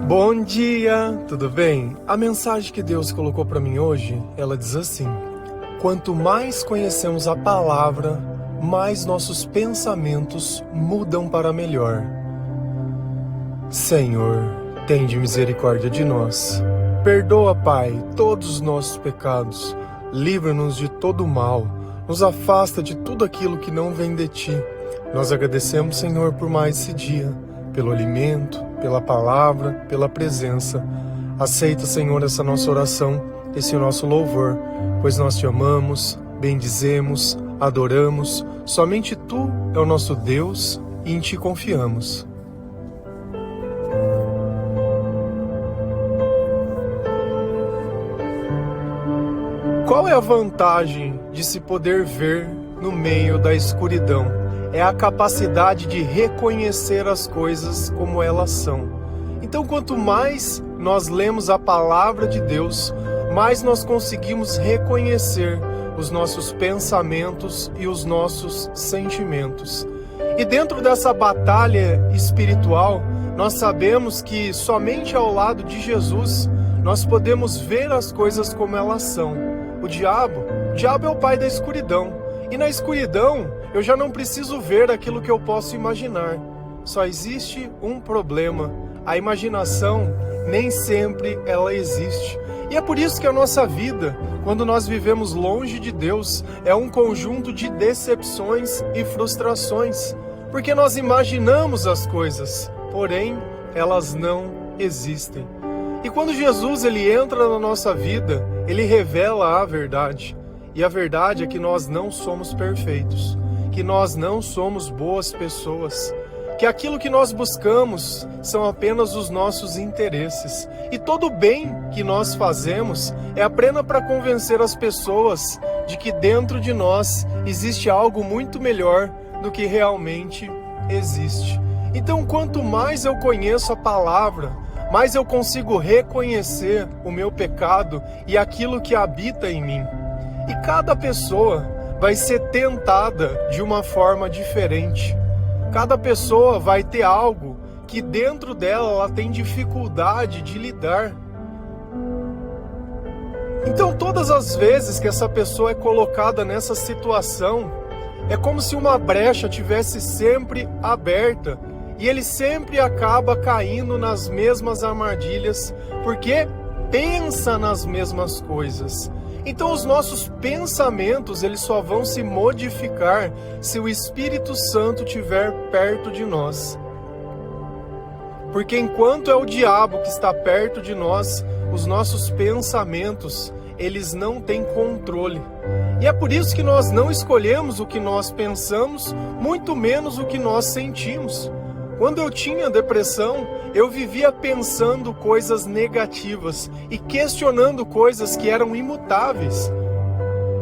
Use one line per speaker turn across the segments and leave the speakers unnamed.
Bom dia, tudo bem? A mensagem que Deus colocou para mim hoje, ela diz assim: quanto mais conhecemos a palavra, mais nossos pensamentos mudam para melhor. Senhor, tende misericórdia de nós. Perdoa, Pai, todos os nossos pecados. Livra-nos de todo o mal. Nos afasta de tudo aquilo que não vem de Ti. Nós agradecemos, Senhor, por mais esse dia, pelo alimento, pela palavra, pela presença. Aceita, Senhor, essa nossa oração, esse nosso louvor, pois nós Te amamos, bendizemos, adoramos. Somente Tu é o nosso Deus e em Ti confiamos. Qual é a vantagem de se poder ver no meio da escuridão? É a capacidade de reconhecer as coisas como elas são. Então, quanto mais nós lemos a palavra de Deus, mais nós conseguimos reconhecer os nossos pensamentos e os nossos sentimentos. E dentro dessa batalha espiritual, nós sabemos que somente ao lado de Jesus nós podemos ver as coisas como elas são. O diabo é o pai da escuridão. E na escuridão, eu já não preciso ver aquilo que eu posso imaginar. Só existe um problema. A imaginação, nem sempre ela existe. E é por isso que a nossa vida, quando nós vivemos longe de Deus, é um conjunto de decepções e frustrações. Porque nós imaginamos as coisas, porém, elas não existem. E quando Jesus ele entra na nossa vida, ele revela a verdade. E a verdade é que nós não somos perfeitos, que nós não somos boas pessoas, que aquilo que nós buscamos são apenas os nossos interesses. E todo o bem que nós fazemos é apenas para convencer as pessoas de que dentro de nós existe algo muito melhor do que realmente existe. Então, quanto mais eu conheço a palavra, mais eu consigo reconhecer o meu pecado e aquilo que habita em mim. E cada pessoa vai ser tentada de uma forma diferente. Cada pessoa vai ter algo que dentro dela ela tem dificuldade de lidar. Então, todas as vezes que essa pessoa é colocada nessa situação, é como se uma brecha tivesse sempre aberta. E ele sempre acaba caindo nas mesmas armadilhas, porque pensa nas mesmas coisas. Então os nossos pensamentos, eles só vão se modificar se o Espírito Santo estiver perto de nós. Porque enquanto é o diabo que está perto de nós, os nossos pensamentos, eles não têm controle. E é por isso que nós não escolhemos o que nós pensamos, muito menos o que nós sentimos. Quando eu tinha depressão, eu vivia pensando coisas negativas e questionando coisas que eram imutáveis.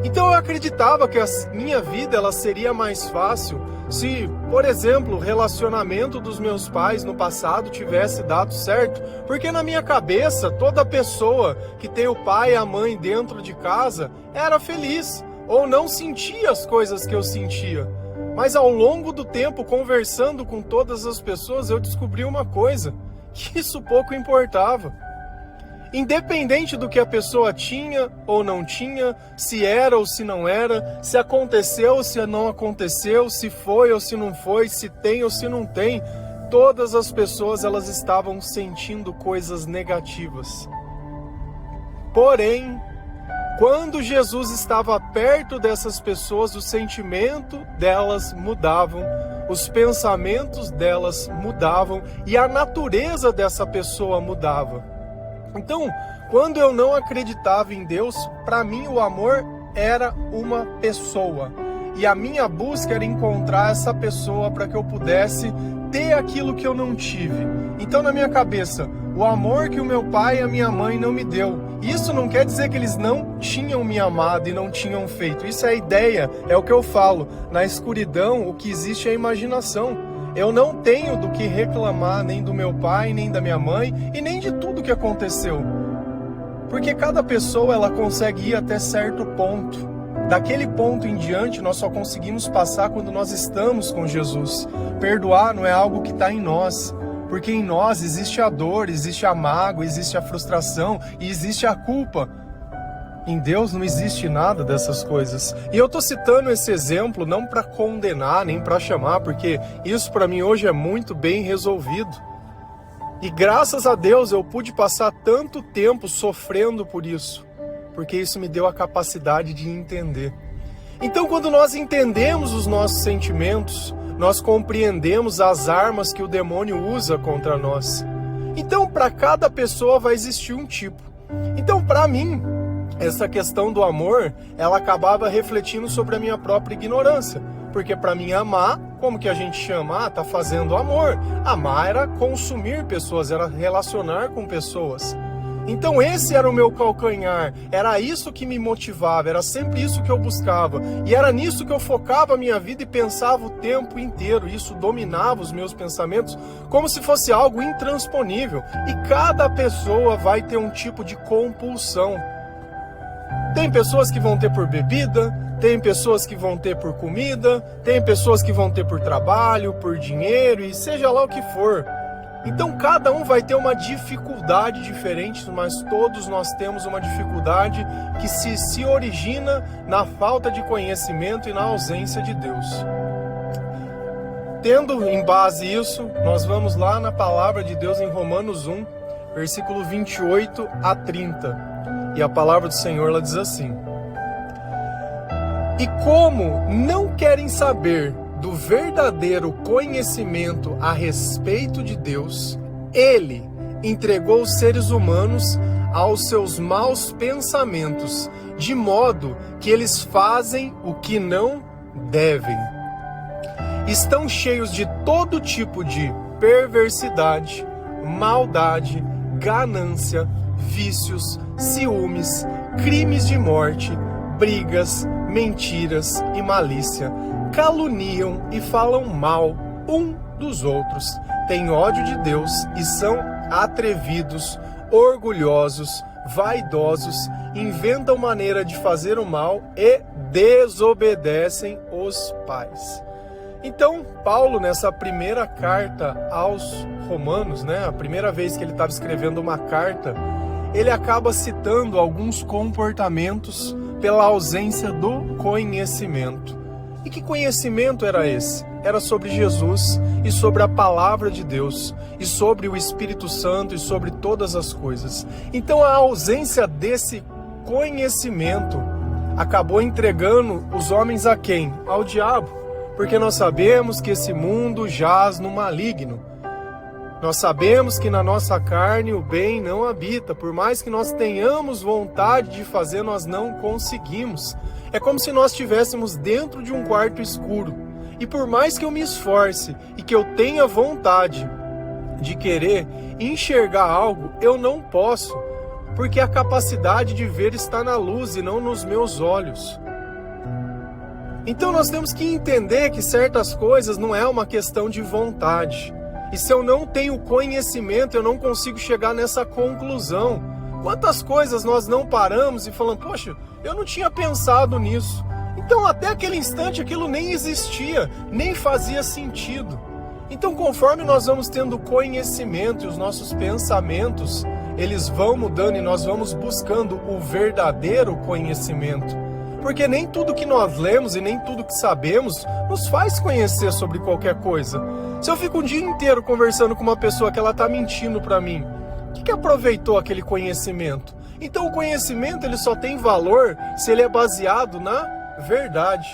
Então eu acreditava que a minha vida ela seria mais fácil se, por exemplo, o relacionamento dos meus pais no passado tivesse dado certo. Porque na minha cabeça, toda pessoa que tem o pai e a mãe dentro de casa era feliz ou não sentia as coisas que eu sentia. Mas ao longo do tempo, conversando com todas as pessoas, eu descobri uma coisa, que isso pouco importava. Independente do que a pessoa tinha ou não tinha, se era ou se não era, se aconteceu ou se não aconteceu, se foi ou se não foi, se tem ou se não tem, todas as pessoas elas estavam sentindo coisas negativas. Porém, quando Jesus estava perto dessas pessoas, o sentimento delas mudavam, os pensamentos delas mudavam e a natureza dessa pessoa mudava. Então, quando eu não acreditava em Deus, para mim o amor era uma pessoa. E a minha busca era encontrar essa pessoa para que eu pudesse ter aquilo que eu não tive. Então, na minha cabeça, o amor que o meu pai e a minha mãe não me deu, isso não quer dizer que eles não tinham me amado e não tinham feito. Isso é a ideia, é o que eu falo. Na escuridão, o que existe é a imaginação. Eu não tenho do que reclamar nem do meu pai, nem da minha mãe e nem de tudo que aconteceu. Porque cada pessoa ela consegue ir até certo ponto. Daquele ponto em diante, nós só conseguimos passar quando nós estamos com Jesus. Perdoar não é algo que está em nós. Porque em nós existe a dor, existe a mágoa, existe a frustração e existe a culpa. Em Deus não existe nada dessas coisas. E eu estou citando esse exemplo não para condenar, nem para chamar, porque isso para mim hoje é muito bem resolvido. E graças a Deus eu pude passar tanto tempo sofrendo por isso, porque isso me deu a capacidade de entender. Então, quando nós entendemos os nossos sentimentos, nós compreendemos as armas que o demônio usa contra nós. Então, para cada pessoa vai existir um tipo. Então, para mim, essa questão do amor, ela acabava refletindo sobre a minha própria ignorância. Porque para mim amar, como que a gente chama? Tá fazendo amor. Amar era consumir pessoas, era relacionar com pessoas. Então esse era o meu calcanhar, era isso que me motivava, era sempre isso que eu buscava. E era nisso que eu focava a minha vida e pensava o tempo inteiro. Isso dominava os meus pensamentos como se fosse algo intransponível. E cada pessoa vai ter um tipo de compulsão. Tem pessoas que vão ter por bebida, tem pessoas que vão ter por comida, tem pessoas que vão ter por trabalho, por dinheiro e seja lá o que for. Então cada um vai ter uma dificuldade diferente, mas todos nós temos uma dificuldade que se origina na falta de conhecimento e na ausência de Deus. Tendo em base isso, nós vamos lá na palavra de Deus em Romanos 1, versículo 28 a 30. E a palavra do Senhor ela diz assim: E como não querem saber do verdadeiro conhecimento a respeito de Deus, Ele entregou os seres humanos aos seus maus pensamentos, de modo que eles fazem o que não devem. Estão cheios de todo tipo de perversidade, maldade, ganância, vícios, ciúmes, crimes de morte, brigas, mentiras e malícia. Caluniam e falam mal um dos outros, têm ódio de Deus e são atrevidos, orgulhosos, vaidosos, inventam maneira de fazer o mal e desobedecem os pais. Então, Paulo, nessa primeira carta aos Romanos, a primeira vez que ele estava escrevendo uma carta, ele acaba citando alguns comportamentos pela ausência do conhecimento. E que conhecimento era esse? Era sobre Jesus e sobre a palavra de Deus e sobre o Espírito Santo e sobre todas as coisas. Então a ausência desse conhecimento acabou entregando os homens a quem? Ao diabo. Porque nós sabemos que esse mundo jaz no maligno. Nós sabemos que na nossa carne o bem não habita. Por mais que nós tenhamos vontade de fazer, nós não conseguimos. É como se nós estivéssemos dentro de um quarto escuro. E por mais que eu me esforce e que eu tenha vontade de querer enxergar algo, eu não posso. Porque a capacidade de ver está na luz e não nos meus olhos. Então nós temos que entender que certas coisas não é uma questão de vontade. E se eu não tenho conhecimento, eu não consigo chegar nessa conclusão. Quantas coisas nós não paramos e falamos, poxa, eu não tinha pensado nisso. Então até aquele instante aquilo nem existia, nem fazia sentido. Então conforme nós vamos tendo conhecimento e os nossos pensamentos, eles vão mudando e nós vamos buscando o verdadeiro conhecimento. Porque nem tudo que nós lemos e nem tudo que sabemos nos faz conhecer sobre qualquer coisa. Se eu fico um dia inteiro conversando com uma pessoa que ela está mentindo para mim, o que aproveitou aquele conhecimento? Então o conhecimento ele só tem valor se ele é baseado na verdade.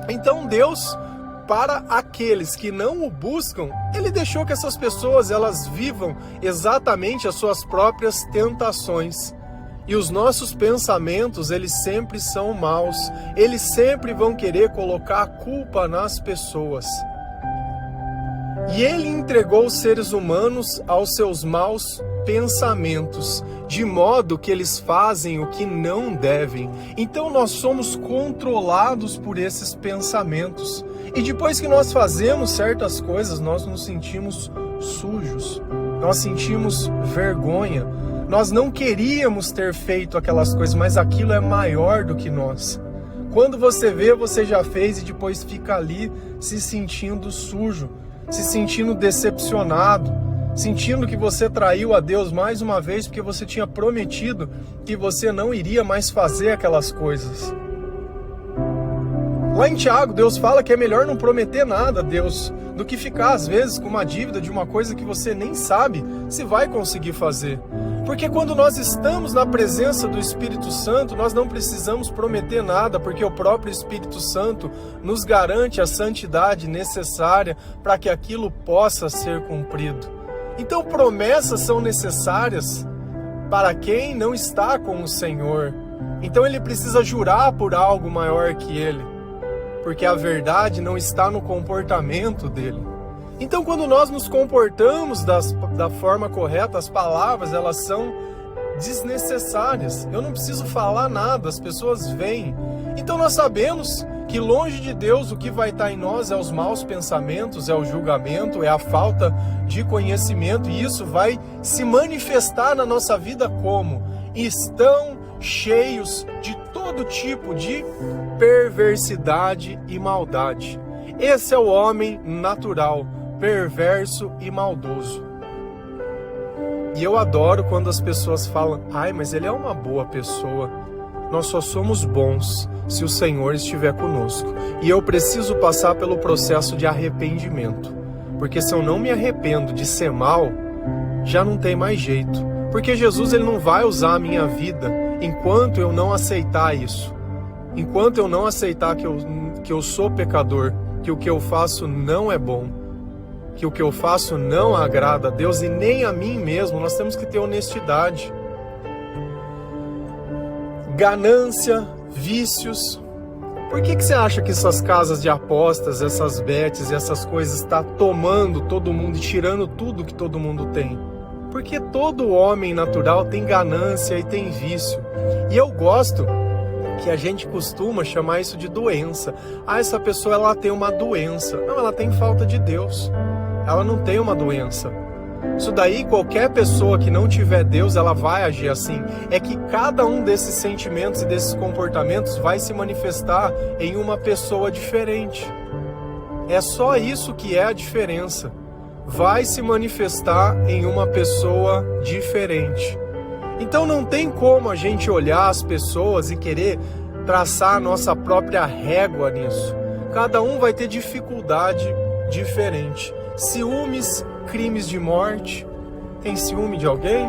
Então Deus, para aqueles que não o buscam, Ele deixou que essas pessoas elas vivam exatamente as suas próprias tentações. E os nossos pensamentos, eles sempre são maus. Eles sempre vão querer colocar a culpa nas pessoas. E Ele entregou os seres humanos aos seus maus pensamentos, de modo que eles fazem o que não devem. Então nós somos controlados por esses pensamentos. E depois que nós fazemos certas coisas, nós nos sentimos sujos. Nós sentimos vergonha. Nós não queríamos ter feito aquelas coisas, mas aquilo é maior do que nós. Quando você vê, você já fez e depois fica ali se sentindo sujo, se sentindo decepcionado, sentindo que você traiu a Deus mais uma vez porque você tinha prometido que você não iria mais fazer aquelas coisas. Lá em Tiago, Deus fala que é melhor não prometer nada a Deus do que ficar às vezes com uma dívida de uma coisa que você nem sabe se vai conseguir fazer. Porque quando nós estamos na presença do Espírito Santo, nós não precisamos prometer nada, porque o próprio Espírito Santo nos garante a santidade necessária para que aquilo possa ser cumprido. Então promessas são necessárias para quem não está com o Senhor. Então ele precisa jurar por algo maior que ele, porque a verdade não está no comportamento dele. Então quando nós nos comportamos da forma correta, as palavras elas são desnecessárias. Eu não preciso falar nada, as pessoas vêm. Então nós sabemos que longe de Deus o que vai estar em nós é os maus pensamentos, é o julgamento, é a falta de conhecimento, e isso vai se manifestar na nossa vida como? Estão cheios de todo tipo de perversidade e maldade. Esse é o homem natural, perverso e maldoso. E eu adoro quando as pessoas falam: ai, mas ele é uma boa pessoa. Nós só somos bons se o Senhor estiver conosco. E eu preciso passar pelo processo de arrependimento. Porque se eu não me arrependo de ser mal, já não tem mais jeito. Porque Jesus ele não vai usar a minha vida enquanto eu não aceitar isso. Enquanto eu não aceitar que eu sou pecador, que o que eu faço não é bom, que o que eu faço não agrada a Deus e nem a mim mesmo. Nós temos que ter honestidade. Ganância, vícios. Por que você acha que essas casas de apostas, essas bets e essas coisas está tomando todo mundo e tirando tudo que todo mundo tem? Porque todo homem natural tem ganância e tem vício. E eu gosto que a gente costuma chamar isso de doença. Ah, essa pessoa ela tem uma doença. Não, ela tem falta de Deus. Ela não tem uma doença. Isso daí, qualquer pessoa que não tiver Deus, ela vai agir assim. É que cada um desses sentimentos e desses comportamentos vai se manifestar em uma pessoa diferente. É só isso que é a diferença. Vai se manifestar em uma pessoa diferente. Então não tem como a gente olhar as pessoas e querer traçar a nossa própria régua nisso. Cada um vai ter dificuldade diferente. Ciúmes, crimes de morte. Tem ciúme de alguém?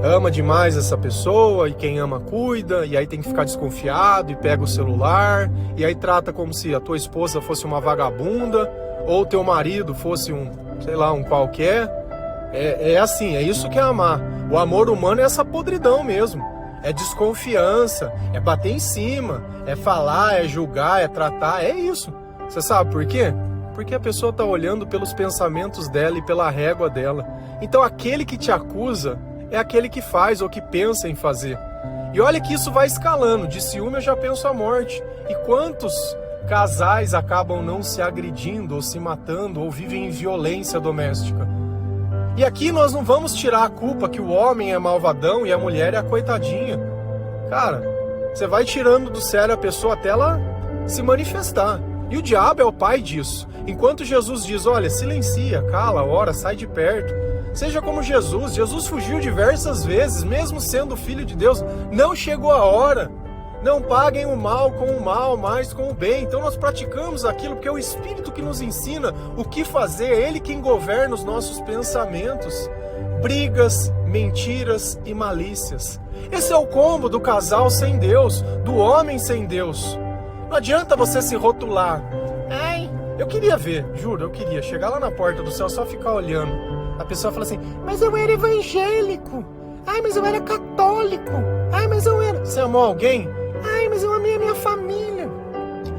Ama demais essa pessoa e quem ama cuida, e aí tem que ficar desconfiado e pega o celular, e aí trata como se a tua esposa fosse uma vagabunda ou teu marido fosse um qualquer. É assim, é isso que é amar. O amor humano é essa podridão mesmo. É desconfiança, é bater em cima, é falar, é julgar, é tratar, é isso. Você sabe por quê? Porque a pessoa está olhando pelos pensamentos dela e pela régua dela. Então aquele que te acusa é aquele que faz ou que pensa em fazer. E olha que isso vai escalando. De ciúme eu já penso a morte. E quantos casais acabam não se agredindo ou se matando ou vivem em violência doméstica? E aqui nós não vamos tirar a culpa que o homem é malvadão e a mulher é a coitadinha. Cara, você vai tirando do sério a pessoa até ela se manifestar. E o diabo é o pai disso. Enquanto Jesus diz, olha, silencia, cala, ora, sai de perto. Seja como Jesus. Jesus fugiu diversas vezes, mesmo sendo filho de Deus. Não chegou a hora. Não paguem o mal com o mal, mas com o bem. Então nós praticamos aquilo, porque é o Espírito que nos ensina o que fazer. É Ele quem governa os nossos pensamentos. Brigas, mentiras e malícias. Esse é o combo do casal sem Deus, do homem sem Deus. Não adianta você se rotular. Ai, eu queria ver, juro, eu queria chegar lá na porta do céu, só ficar olhando. A pessoa fala assim, mas eu era evangélico. Ai, mas eu era católico. Ai, mas eu era... Você amou alguém? Ai, mas eu amei a minha família.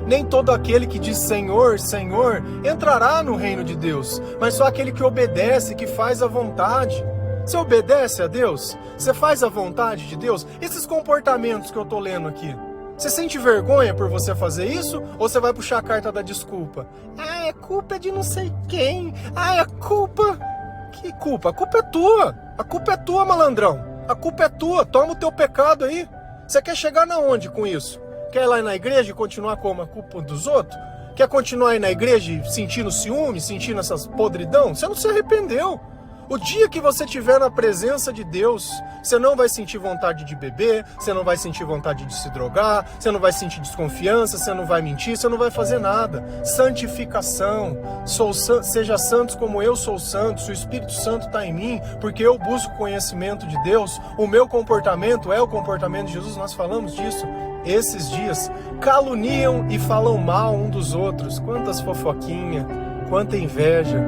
Nem todo aquele que diz Senhor, Senhor, entrará no reino de Deus, mas só aquele que obedece, que faz a vontade. Você obedece a Deus? Você faz a vontade de Deus? Esses comportamentos que eu tô lendo aqui, você sente vergonha por você fazer isso? Ou você vai puxar a carta da desculpa? Ah, é culpa de não sei quem. Ah, é culpa... Que culpa? A culpa é tua. A culpa é tua, malandrão. A culpa é tua. Toma o teu pecado aí. Você quer chegar na onde com isso? Quer ir lá na igreja e continuar com a culpa dos outros? Quer continuar aí na igreja sentindo ciúme, sentindo essas podridão? Você não se arrependeu. O dia que você estiver na presença de Deus, você não vai sentir vontade de beber, você não vai sentir vontade de se drogar, você não vai sentir desconfiança, você não vai mentir, você não vai fazer nada. Santificação. Seja santos como eu sou santo, se o Espírito Santo está em mim, porque eu busco conhecimento de Deus, o meu comportamento é o comportamento de Jesus, nós falamos disso esses dias. Caluniam e falam mal um dos outros. Quantas fofoquinhas, quanta inveja,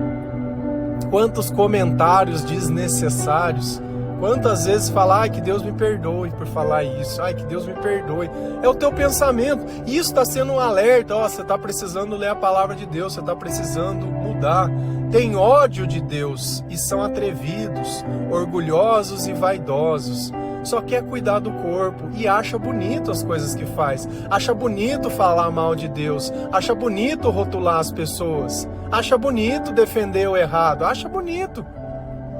quantos comentários desnecessários, quantas vezes falar, ai que Deus me perdoe por falar isso, ai que Deus me perdoe, é o teu pensamento, isso está sendo um alerta, ó, você está precisando ler a palavra de Deus, você está precisando mudar, tem ódio de Deus e são atrevidos, orgulhosos e vaidosos, só quer cuidar do corpo e acha bonito as coisas que faz, acha bonito falar mal de Deus, acha bonito rotular as pessoas, acha bonito defender o errado, acha bonito.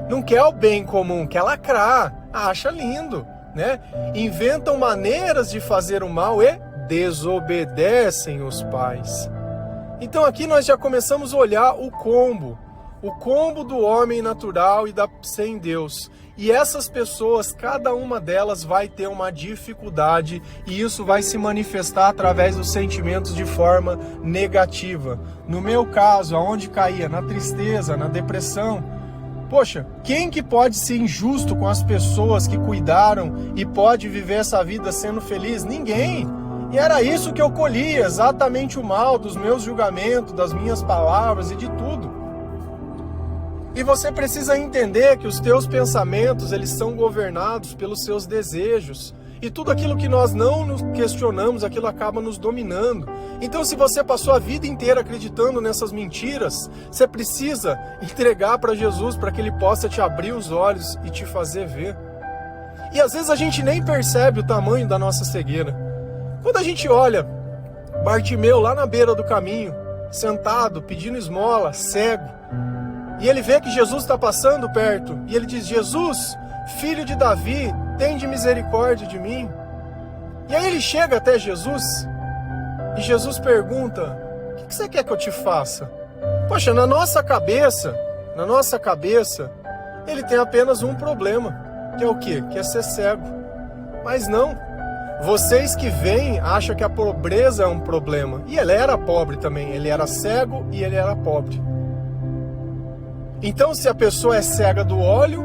Não quer o bem comum, quer lacrar, acha lindo, né? Inventam maneiras de fazer o mal e desobedecem os pais. Então aqui nós já começamos a olhar o combo do homem natural e sem Deus. E essas pessoas, cada uma delas vai ter uma dificuldade e isso vai se manifestar através dos sentimentos de forma negativa. No meu caso, aonde caía? Na tristeza, na depressão. Poxa, quem que pode ser injusto com as pessoas que cuidaram e pode viver essa vida sendo feliz? Ninguém. E era isso que eu colhia, exatamente o mal dos meus julgamentos, das minhas palavras e de tudo. E você precisa entender que os teus pensamentos, eles são governados pelos seus desejos. E tudo aquilo que nós não nos questionamos, aquilo acaba nos dominando. Então, se você passou a vida inteira acreditando nessas mentiras, você precisa entregar para Jesus para que Ele possa te abrir os olhos e te fazer ver. E às vezes a gente nem percebe o tamanho da nossa cegueira. Quando a gente olha Bartimeu lá na beira do caminho, sentado, pedindo esmola, cego, e ele vê que Jesus está passando perto, e ele diz, Jesus, filho de Davi, tende misericórdia de mim. E aí ele chega até Jesus, e Jesus pergunta, o que você quer que eu te faça? Poxa, na nossa cabeça, ele tem apenas um problema, que é o quê? Que é ser cego. Mas não, vocês que veem acham que a pobreza é um problema. E ele era pobre também, ele era cego e ele era pobre. Então, se a pessoa é cega do olho,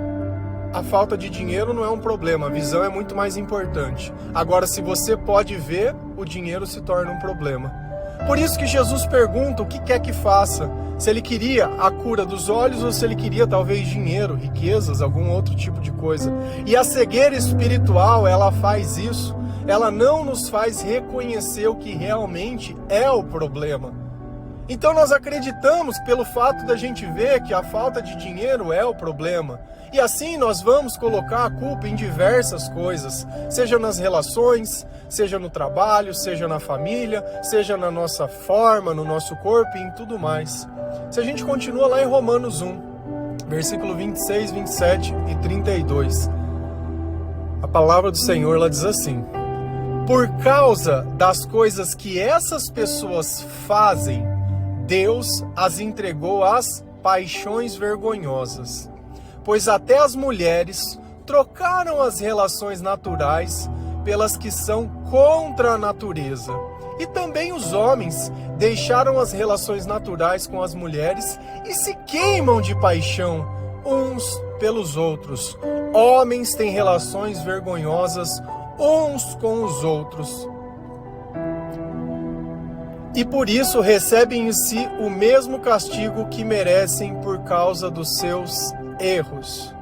a falta de dinheiro não é um problema, a visão é muito mais importante. Agora, se você pode ver, o dinheiro se torna um problema. Por isso que Jesus pergunta o que quer que faça, se ele queria a cura dos olhos ou se ele queria talvez dinheiro, riquezas, algum outro tipo de coisa. E a cegueira espiritual, ela faz isso, ela não nos faz reconhecer o que realmente é o problema. Então nós acreditamos pelo fato da gente ver que a falta de dinheiro é o problema. E assim nós vamos colocar a culpa em diversas coisas, seja nas relações, seja no trabalho, seja na família, seja na nossa forma, no nosso corpo e em tudo mais. Se a gente continua lá em Romanos 1, versículo 26, 27 e 32, a palavra do Senhor ela diz assim, por causa das coisas que essas pessoas fazem, Deus as entregou às paixões vergonhosas, pois até as mulheres trocaram as relações naturais pelas que são contra a natureza. E também os homens deixaram as relações naturais com as mulheres e se queimam de paixão uns pelos outros. Homens têm relações vergonhosas uns com os outros. E por isso recebem em si o mesmo castigo que merecem por causa dos seus erros.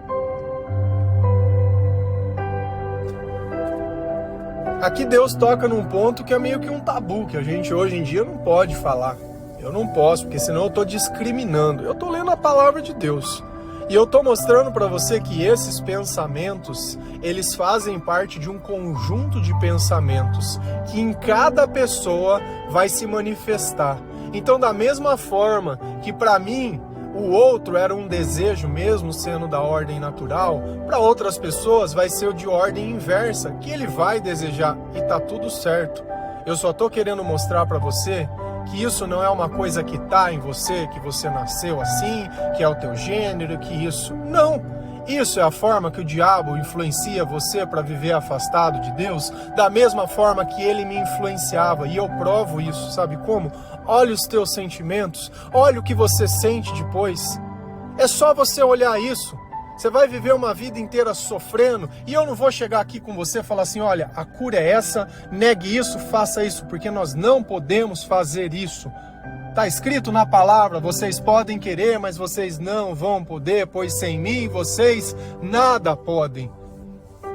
Aqui Deus toca num ponto que é meio que um tabu, que a gente hoje em dia não pode falar. Eu não posso, porque senão eu estou discriminando. Eu estou lendo a palavra de Deus. E eu estou mostrando para você que esses pensamentos, eles fazem parte de um conjunto de pensamentos que em cada pessoa vai se manifestar. Então, da mesma forma que para mim o outro era um desejo mesmo sendo da ordem natural, para outras pessoas vai ser o de ordem inversa, que ele vai desejar e tá tudo certo. Eu só estou querendo mostrar para você que isso não é uma coisa que está em você, que você nasceu assim, que é o teu gênero, que isso... Não! Isso é a forma que o diabo influencia você para viver afastado de Deus, da mesma forma que ele me influenciava, e eu provo isso, sabe como? Olha os teus sentimentos, olha o que você sente depois. É só você olhar isso. Você vai viver uma vida inteira sofrendo, e eu não vou chegar aqui com você e falar assim, olha, a cura é essa, negue isso, faça isso, porque nós não podemos fazer isso. Está escrito na palavra, vocês podem querer, mas vocês não vão poder, pois sem mim vocês nada podem.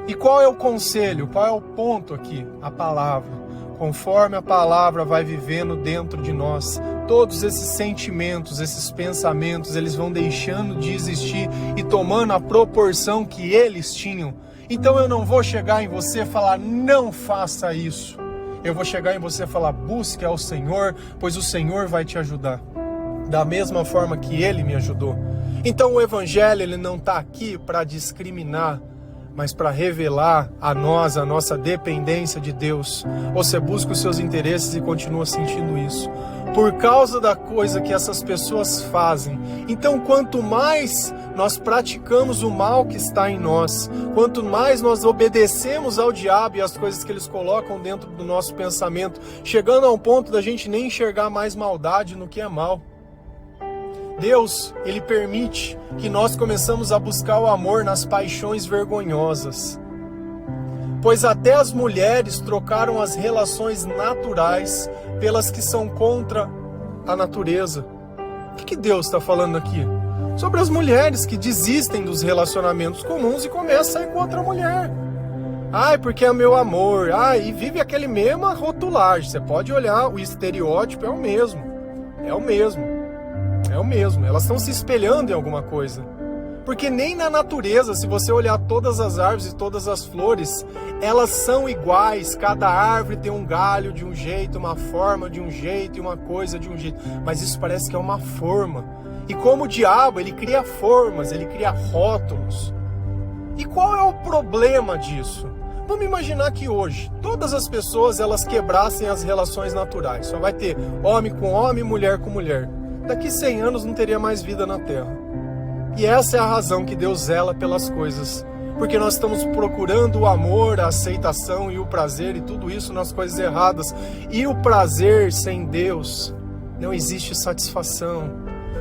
E qual é o conselho? Qual é o ponto aqui? A palavra. Conforme a palavra vai vivendo dentro de nós, todos esses sentimentos, esses pensamentos, eles vão deixando de existir e tomando a proporção que eles tinham. Então eu não vou chegar em você e falar, não faça isso. Eu vou chegar em você e falar, busque ao Senhor, pois o Senhor vai te ajudar. Da mesma forma que Ele me ajudou. Então o Evangelho, ele não está aqui para discriminar, mas para revelar a nós a nossa dependência de Deus. Você busca os seus interesses e continua sentindo isso. Por causa da coisa que essas pessoas fazem. Então quanto mais nós praticamos o mal que está em nós, quanto mais nós obedecemos ao diabo e às coisas que eles colocam dentro do nosso pensamento, chegando ao ponto da gente nem enxergar mais maldade no que é mal. Deus, ele permite que nós começamos a buscar o amor nas paixões vergonhosas. Pois até as mulheres trocaram as relações naturais pelas que são contra a natureza. O que Deus está falando aqui? Sobre as mulheres que desistem dos relacionamentos comuns e começam a ir com outra mulher. Ai, porque é meu amor. Ai, e vive aquele mesma rotulagem. Você pode olhar, o estereótipo é o mesmo. É o mesmo. É o mesmo. Elas estão se espelhando em alguma coisa. Porque nem na natureza, se você olhar todas as árvores e todas as flores, elas são iguais. Cada árvore tem um galho de um jeito, uma forma de um jeito e uma coisa de um jeito. Mas isso parece que é uma forma. E como o diabo, ele cria formas, ele cria rótulos. E qual é o problema disso? Vamos imaginar que hoje, todas as pessoas, elas quebrassem as relações naturais. Só vai ter homem com homem, mulher com mulher. Daqui 100 anos não teria mais vida na Terra. E essa é a razão que Deus zela pelas coisas. Porque nós estamos procurando o amor, a aceitação e o prazer e tudo isso nas coisas erradas. E o prazer sem Deus, não existe satisfação.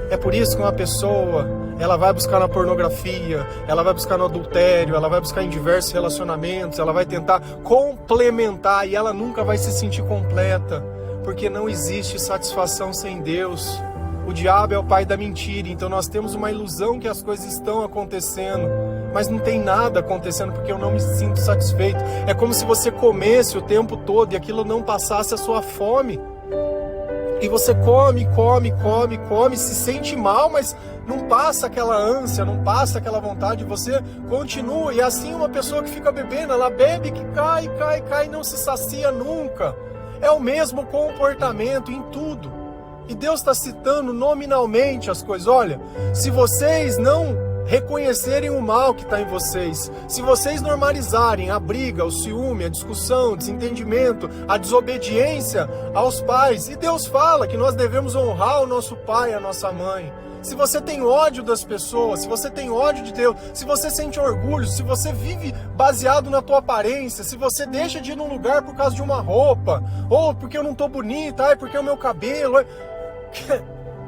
É por isso que uma pessoa, ela vai buscar na pornografia, ela vai buscar no adultério, ela vai buscar em diversos relacionamentos, ela vai tentar complementar e ela nunca vai se sentir completa. Porque não existe satisfação sem Deus. O diabo é o pai da mentira, então nós temos uma ilusão que as coisas estão acontecendo, mas não tem nada acontecendo porque eu não me sinto satisfeito. É como se você comesse o tempo todo e aquilo não passasse a sua fome. E você come, se sente mal, mas não passa aquela ânsia, não passa aquela vontade, você continua. E assim uma pessoa que fica bebendo, ela bebe que cai, e não se sacia nunca. É o mesmo comportamento em tudo. E Deus está citando nominalmente as coisas. Olha, se vocês não reconhecerem o mal que está em vocês, se vocês normalizarem a briga, o ciúme, a discussão, o desentendimento, a desobediência aos pais, e Deus fala que nós devemos honrar o nosso pai e a nossa mãe. Se você tem ódio das pessoas, se você tem ódio de Deus, se você sente orgulho, se você vive baseado na tua aparência, se você deixa de ir num lugar por causa de uma roupa, ou porque eu não tô bonita, ai, porque é o meu cabelo.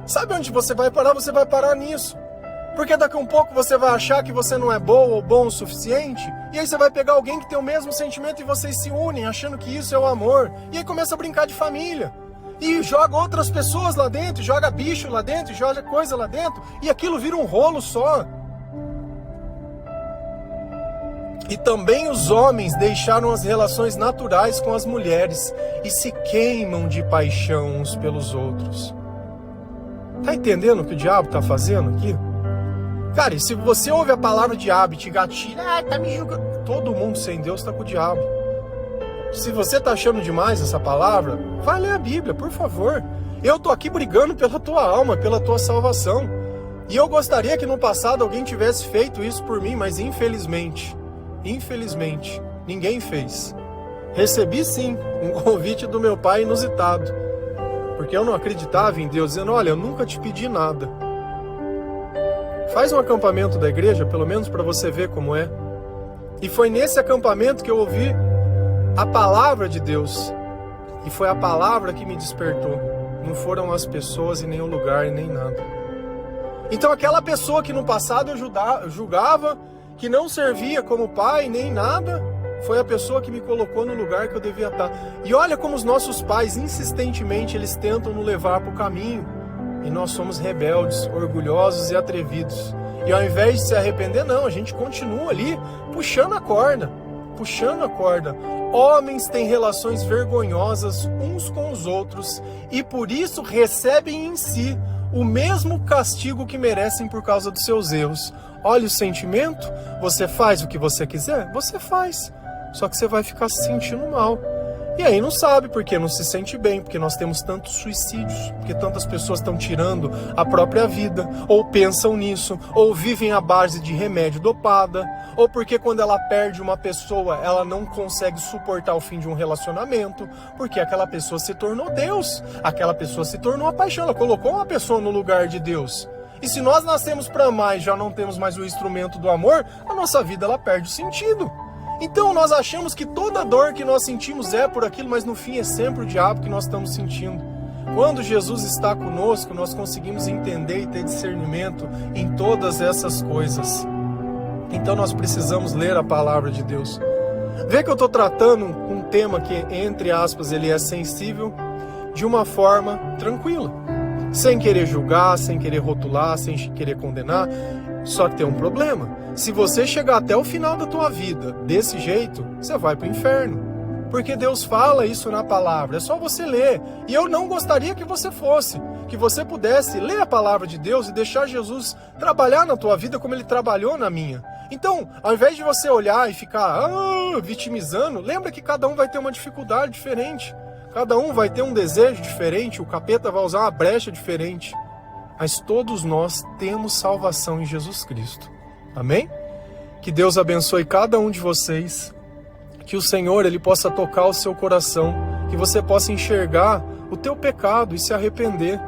Sabe onde você vai parar? Você vai parar nisso. Porque daqui a um pouco você vai achar que você não é boa ou bom o suficiente, e aí você vai pegar alguém que tem o mesmo sentimento e vocês se unem, achando que isso é o amor. E aí começa a brincar de família. E joga outras pessoas lá dentro, joga bicho lá dentro, joga coisa lá dentro, e aquilo vira um rolo só. E também os homens deixaram as relações naturais com as mulheres e se queimam de paixão uns pelos outros. Tá entendendo o que o diabo tá fazendo aqui? Cara, e se você ouve a palavra diabo e te gatilha, tá me julgando. Todo mundo sem Deus tá com o diabo. Se você tá achando demais essa palavra, vai ler a Bíblia, por favor. Eu tô aqui brigando pela tua alma, pela tua salvação. E eu gostaria que no passado alguém tivesse feito isso por mim, mas infelizmente, ninguém fez. Recebi sim um convite do meu pai inusitado. porque eu não acreditava em Deus, dizendo, olha, eu nunca te pedi nada. Faz um acampamento da igreja, pelo menos para você ver como é. E foi nesse acampamento que eu ouvi a palavra de Deus. E foi a palavra que me despertou. Não foram as pessoas e nem o lugar e nem nada. Então aquela pessoa que no passado eu julgava, que não servia como pai nem nada, foi a pessoa que me colocou no lugar que eu devia estar. E olha como os nossos pais, insistentemente, eles tentam nos levar para o caminho. E nós somos rebeldes, orgulhosos e atrevidos. E ao invés de se arrepender, não, a gente continua ali puxando a corda. Homens têm relações vergonhosas uns com os outros e por isso recebem em si o mesmo castigo que merecem por causa dos seus erros. Olha o sentimento, você faz o que você quiser, você faz. Só que você vai ficar se sentindo mal. E aí não sabe porque não se sente bem, porque nós temos tantos suicídios, porque tantas pessoas estão tirando a própria vida, ou pensam nisso, ou vivem à base de remédio dopada, ou porque quando ela perde uma pessoa, ela não consegue suportar o fim de um relacionamento, porque aquela pessoa se tornou Deus, aquela pessoa se tornou a paixão, ela colocou uma pessoa no lugar de Deus. E se nós nascemos para amar e já não temos mais o instrumento do amor, a nossa vida ela perde o sentido. Então nós achamos que toda dor que nós sentimos é por aquilo, mas no fim é sempre o diabo que nós estamos sentindo. Quando Jesus está conosco, nós conseguimos entender e ter discernimento em todas essas coisas. Então nós precisamos ler a palavra de Deus. Vê que eu estou tratando um tema que, entre aspas, ele é sensível de uma forma tranquila. Sem querer julgar, sem querer rotular, sem querer condenar. Só que tem um problema. Se você chegar até o final da tua vida desse jeito, você vai para o inferno. Porque Deus fala isso na palavra, é só você ler. E eu não gostaria que você fosse, que você pudesse ler a palavra de Deus e deixar Jesus trabalhar na tua vida como Ele trabalhou na minha. Então, ao invés de você olhar e ficar vitimizando, lembra que cada um vai ter uma dificuldade diferente. Cada um vai ter um desejo diferente, o capeta vai usar uma brecha diferente. Mas todos nós temos salvação em Jesus Cristo. Amém? Que Deus abençoe cada um de vocês. Que o Senhor ele possa tocar o seu coração. Que você possa enxergar o teu pecado e se arrepender.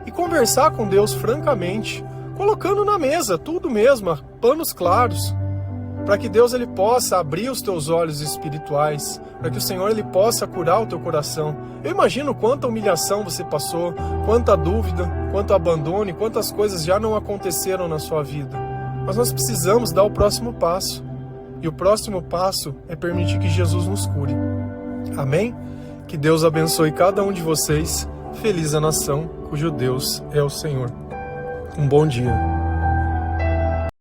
E conversar com Deus francamente. Colocando na mesa tudo mesmo, panos claros. Para que Deus ele possa abrir os teus olhos espirituais. Para que o Senhor ele possa curar o teu coração. Eu imagino quanta humilhação você passou. Quanta dúvida, quanto abandono e quantas coisas já não aconteceram na sua vida. Mas nós precisamos dar o próximo passo. E o próximo passo é permitir que Jesus nos cure. Amém? Que Deus abençoe cada um de vocês. Feliz a nação cujo Deus é o Senhor. Um bom dia.